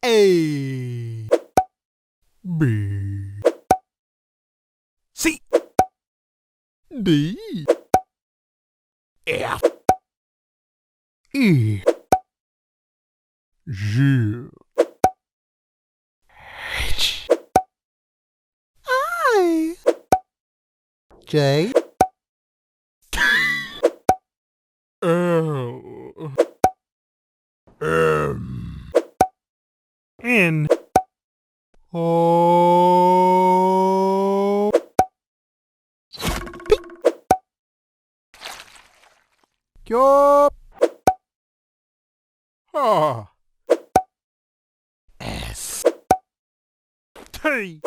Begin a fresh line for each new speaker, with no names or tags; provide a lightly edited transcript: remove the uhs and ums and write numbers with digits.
A B C D F E G H I J L M N O P Q R S T